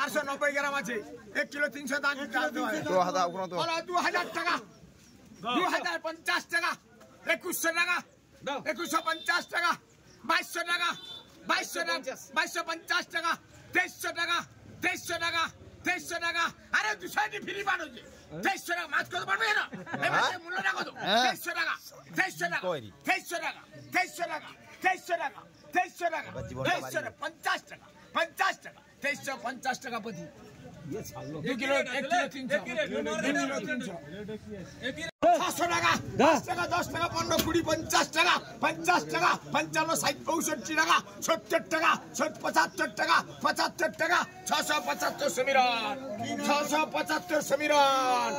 490 গ্রাম আছে 1 কিলো 300 দাম 2000 টাকা 2050 টাকা 2100 টাকা 2150 টাকা 2200 টাকা 2250 টাকা 2300 টাকা 2300 টাকা 2300 টাকা আরে 200 ফ্রি পানো যে 2300 টাকা মাছ কত পারবে না এই মাছের মূল্য না কত 2300 টাকা 2300 টাকা 2300 টাকা 2300 টাকা 2300 টাকা 2300 টাকা 50 টাকা 50 টাকা 2350 টাকা প্রতি 2 কিলো 1 কিলো 300 700 টাকা 10 টাকা 10 টাকা 15 20 50 টাকা 50 টাকা 55 60 65 টাকা 70 টাকা 75 টাকা 75 টাকা 675 সমীরন 675 সমীরন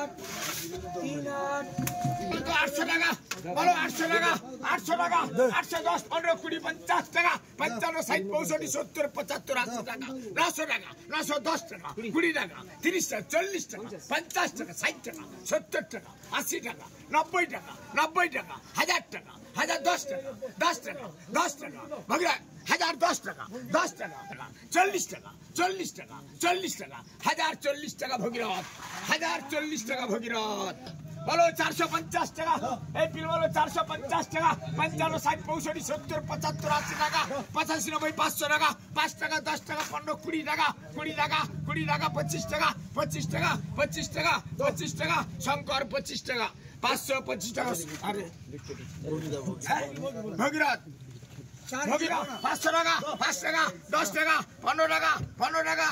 800 টাকা বলো 800 টাকা 800 টাকা 810 15 20 50 টাকা 55 60 65 70 75 80 টাকা 900 টাকা 910 টাকা 20 টাকা 30 টাকা 40 টাকা 50 টাকা 60 টাকা 70 টাকা 80 টাকা 90 টাকা 90 টাকা 1000 টাকা 1010 টাকা 10 টাকা 10 টাকা ভাগরা 1010 টাকা 10 টাকা 40 টাকা 40 টাকা 40 টাকা 1040 টাকা ভগীরথ 1040 টাকা ভগীরথ বলো 450 টাকা এই পিল বলো 450 টাকা 55 60 65 70 75 80 টাকা 85 90 500 টাকা 5 টাকা 10 টাকা 15 20 টাকা 20 টাকা 20 টাকা 25 টাকা 25 টাকা 25 টাকা 25 টাকা শঙ্কর 25 টাকা 525 টাকা আরে ভগীরথ 500 টাকা 5 টাকা 10 টাকা 15 টাকা 15 টাকা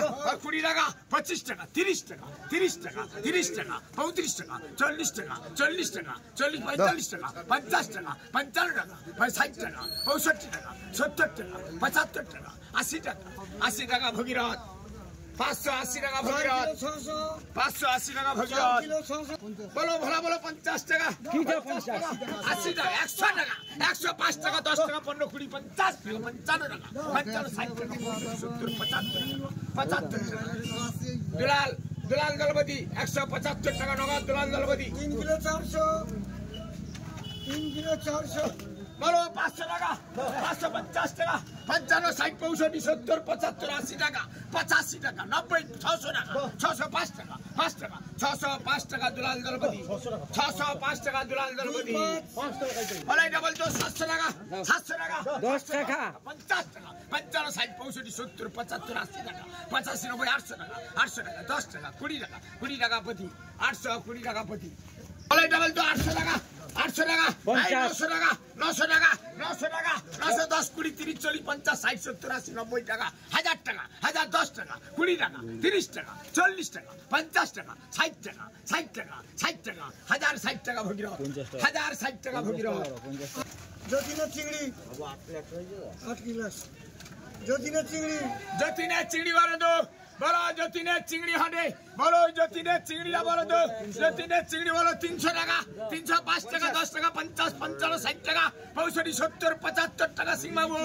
20 টাকা 25 টাকা 30 টাকা 30 টাকা 30 টাকা 35 টাকা 40 টাকা 40 টাকা 40 45 টাকা 50 টাকা 55 টাকা 60 টাকা 65 টাকা 70 টাকা 75 টাকা 80 টাকা 80 টাকা ভগীরথ 580 টাকা ভগীরথ 580 টাকা ভগীরথ বলো ভোলা বলো 50 টাকা 80 টাকা 100 টাকা 105 টাকা 10 টাকা 15 20 50 টাকা 55 টাকা 55 60 টাকা 70 75 টাকা দুলাল দলপতি 175 টাকা নগদ দুলাল দলপতি 3 কিলো 400 3 কিলো 400 বলো 500 টাকা 550 টাকা 55 60 65 70 75 80 টাকা 85 টাকা 90 600 টাকা 605 টাকা 5 টাকা 605 টাকা দুলাল দলপতি 605 টাকা দুলাল দলপতি বলাই ডাবল তো 700 টাকা 700 টাকা 10 টাকা 50 টাকা 55 60 65 70 75 80 টাকা 85 90 800 টাকা 800 টাকা 10 টাকা 20 টাকা প্রতি 820 টাকা প্রতি বলাই ডাবল তো 800 টাকা 800 টাকা 900 টাকা 900 টাকা 900 টাকা 910 20 30 40 50 60 70 80 90 টাকা 1000 টাকা 1010 টাকা 20 টাকা 30 টাকা 40 টাকা 50 টাকা 60 টাকা 60 টাকা 60 টাকা 1060 টাকা ভগীরথ 1060 টাকা ভগীরথ যতীনের চিংড়ি 8 গ্লাস যতীনের চিংড়ি বলো তো বলো যতীনের চিংড়ি হাঁটে বলো যতীনের চিংড়িটা বলো তো যতীনের চিংড়ি বলো 300 টাকা 305 টাকা 10 টাকা 50 55 60 টাকা 65 70 75 টাকা সিংবাবু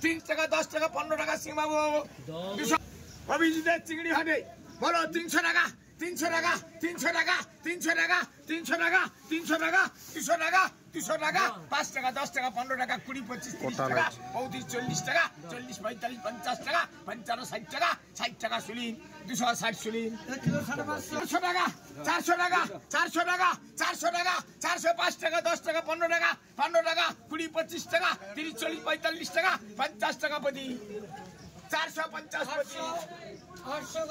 3 টাকা 10 টাকা 15 টাকা সিংবাবু অভিজিতের চিংড়ি হাঁটে বলো 300 টাকা 300 টাকা 300 টাকা 300 টাকা 300 টাকা 300 টাকা 200 টাকা 200 টাকা 5 টাকা 10 টাকা 15 টাকা 20 25 30 টাকা 35 40 টাকা 40 45 50 টাকা 55 60 টাকা 60 টাকা সুলিন 260 সুলিন 400 টাকা 400 টাকা 400 টাকা 400 টাকা 405 টাকা 10 টাকা 15 টাকা 20 25 টাকা 30 40 45 টাকা 50 টাকা প্রতি 450 প্রতি 800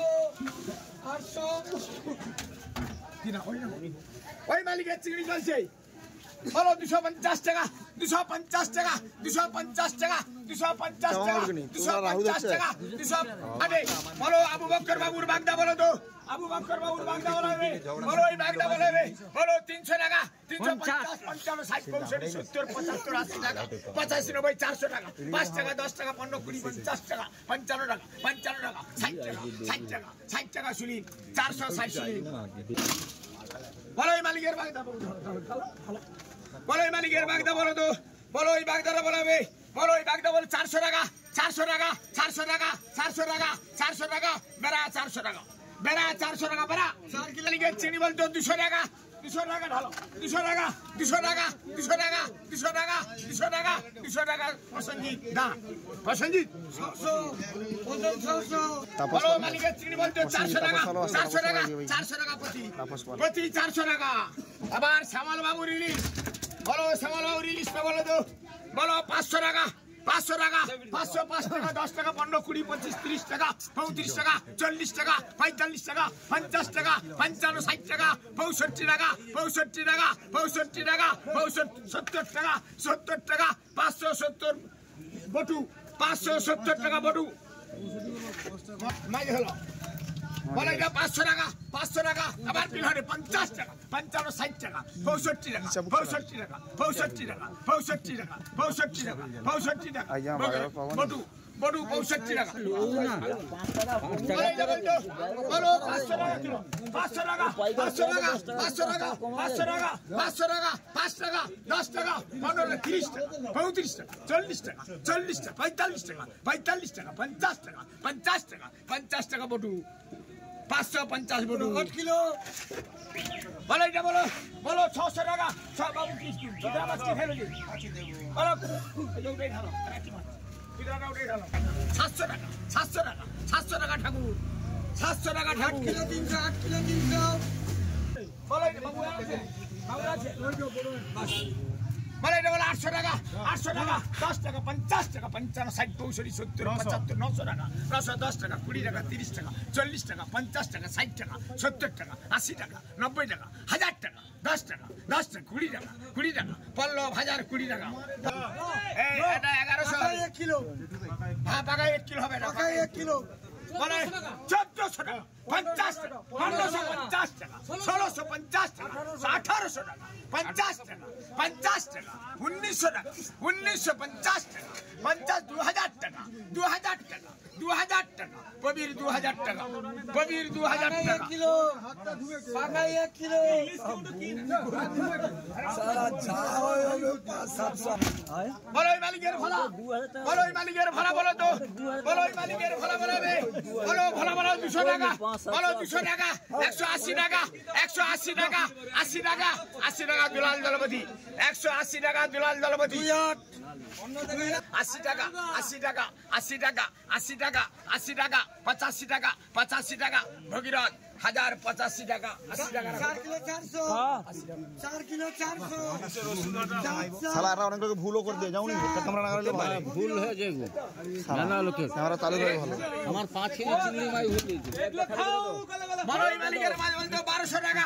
ওই মালিকের চিংড়ি চলছে বলো 250 টাকা 250 টাকা 250 টাকা 250 টাকা 250 টাকা 200 আরে বলো আবু বকর বাবুর বাগদা বলো তো আবু বকর বাবুর বাগদা বলো রে বলো এই বাগদা বলো রে বলো 300 টাকা 350 55 60 65 70 75 80 টাকা 85 90 400 টাকা 5 টাকা 10 টাকা 15 20 50 টাকা 55 টাকা 55 টাকা 60 টাকা 60 টাকা 60 টাকা শুনি 460 শুনি বলো এই মালিকের বাগদা বলো এই মালিকের বাগদা বলো তো বলো এই বাগদাটা বলাবে বলো এই বাগদা বলো 400 টাকা 400 টাকা 400 টাকা 400 টাকা 400 টাকা বেড়া 400 টাকা বেড়া 400 টাকা বেড়া 4 কিলো মালিকের চিনি বলতো 200 টাকা 200 টাকা ঢালো 200 টাকা 200 টাকা 200 টাকা 200 টাকা 200 টাকা 200 টাকা প্রসেনজিৎ না প্রসেনজিৎ 600 বলো মালিকের চিংড়ি বলতো 400 টাকা 400 টাকা 400 টাকা প্রতি 400 টাকা আবার শ্যামল বাবু রিলিজ বলো শ্যামল বাবু রিলিজ বলো তো বলো 500 টাকা 500 টাকা 505 টাকা 10 টাকা 15 20 25 30 টাকা 35 টাকা 40 টাকা 45 টাকা 50 টাকা 55 60 টাকা 65 টাকা 65 টাকা 65 টাকা 70 টাকা 70 টাকা 570 বটু 570 টাকা বটু মাই হলো বলে এটা 500 টাকা 500 টাকা আবার বিল হবে 50 টাকা 55 60 টাকা 65 টাকা 65 টাকা 65 টাকা 65 টাকা 65 টাকা 65 টাকা বটু বটু 65 টাকা বলো 500 টাকা কিলো 500 টাকা 500 টাকা 500 টাকা 500 টাকা 500 টাকা 5 টাকা 10 টাকা 15 30 টাকা 35 টাকা 40 টাকা 40 টাকা 45 টাকা 45 টাকা 50 টাকা 50 টাকা 50 টাকা বটু 550 বটু 8 কিলো বলো এটা বলো বলো 600 টাকা সব বাবু কি মাছ কি ফেলে দিই বলো এটা উঠে ঢালো কি মাছ কিলোটা উঠে ঢালো 700 টাকা 700 টাকা 700 টাকা ঠাকুর 700 টাকা ঠাকুর 8 কিলো 300 8 কিলো 300 বলো এটা বাবু আছে বাবু আছে বলো এটা বলো 800 টাকা 800 টাকা 10 টাকা 50 টাকা 55 60 65 70 75 900 টাকা 910 টাকা 20 টাকা 30 টাকা 40 টাকা 50 টাকা 60 টাকা 70 টাকা 80 টাকা 90 টাকা 1000 টাকা 10 টাকা 10 টাকা 20 টাকা 20 টাকা পল্লব 1020 টাকা এই এটা 1100 1 কিলো ভাত আগে 1 কিলো হবে না 1 কিলো বলে 1400 টাকা 50 টাকা 1550 টাকা 1650 টাকা 1800 টাকা 50 টাকা 50 টাকা 1900 টাকা 1950 টাকা 2000 টাকা 2000 টাকা 2000 টাকা কবির 2000 টাকা কবির 2000 টাকা 1 কিলো পাকাই 1 কিলো সারা যা হয় হবে 500 বলো মালিকের ভাড়া বলো মালিকের ভাড়া বলো তো বলো মালিকের ভাড়া বলাবে বলো ভাড়া বলো 200 টাকা বলো 200 টাকা 180 টাকা 180 টাকা 80 টাকা 80 টাকা দুলাল দলপতি 180 টাকা দুলাল দলপতি 80 টাকা 80 টাকা 80 টাকা 80 টাকা 80 টাকা 85 টাকা 85 টাকা ভগীরথ 1085 টাকা 80 টাকা 4 কিলো 400 4 কিলো 400 শালা আর অনেক লোক ভুলও করে দিয়ে যাওনি ক্যামেরা না করলে ভালো ভুল হয়ে যায় জানা লোকের ক্যামেরা চালু করে ভালো আমার 5 কিলো চিংড়ি মাছ ভুল দিয়েছে বলো এই মালিকের মাছ বলতে 1200 টাকা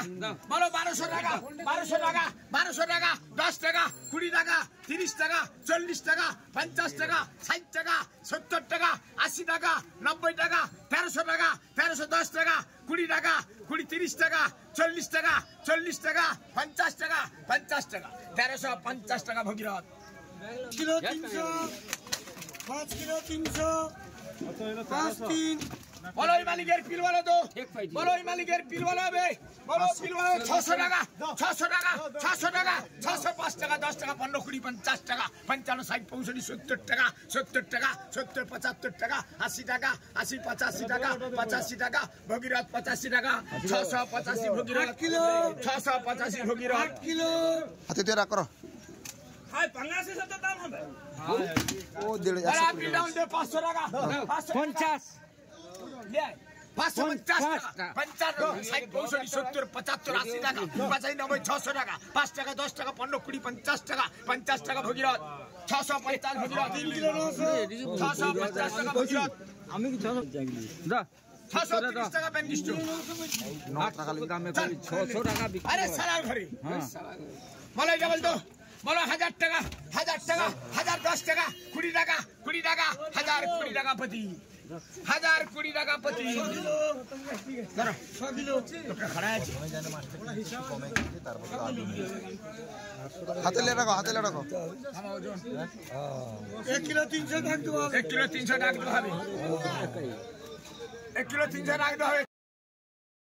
বলো 1200 টাকা 1200 টাকা 1200 টাকা 10 টাকা 20 টাকা 30 টাকা 40 টাকা 50 টাকা 60 টাকা 70 টাকা 80 টাকা 90 টাকা 1300 টাকা 1310 টাকা 20 টাকা 20 30 টাকা 40 টাকা 40 টাকা 50 টাকা 50 টাকা 1350 টাকা ভগীরথ কিলো 300 5 কিলো 300 5 3 বলো এই মালিকের পিল বলো তো বলো এই মালিকের পিল বলো হবে বলো পিল বলো 600 টাকা 600 টাকা 600 টাকা 605 টাকা 10 টাকা 15 20 50 টাকা 55 60 65 70 টাকা 70 টাকা 70 75 টাকা 80 টাকা 80 85 টাকা 85 টাকা ভগীরথ 85 টাকা 685 ভগীরথ কিলো 685 ভগীরথ 8 কিলো হাতে তুই রাখ করো ও দেড় বলো পিল ডাউন দে 500 টাকা 50 550 টাকা 55 60 65 70 75 80 টাকা 95 90 600 টাকা 5 টাকা 10 টাকা 15 20 50 টাকা 50 টাকা ভগীরথ 650 ভগীরথ 3 কিলো 900 650 টাকা ভগীরথ আমি কি 600 দা 630 টাকা বেঙ্গিস্ট 9 টাকা দামে 600 টাকা বিক্রি আরে সালার ঘরে হ্যাঁ বলো এটা বলতো বলো 1000 টাকা 1000 টাকা 1010 টাকা 20 টাকা 20 টাকা 1020 টাকা প্রতি 1020 টাকা প্রতি 6 কিলো খড়া আছে হাতে লে রাখো 1 কিলো 300 টাকা দেবো 1 কিলো 300 টাকা দিতে হবে 1 কিলো 300 টাকা দিতে হবে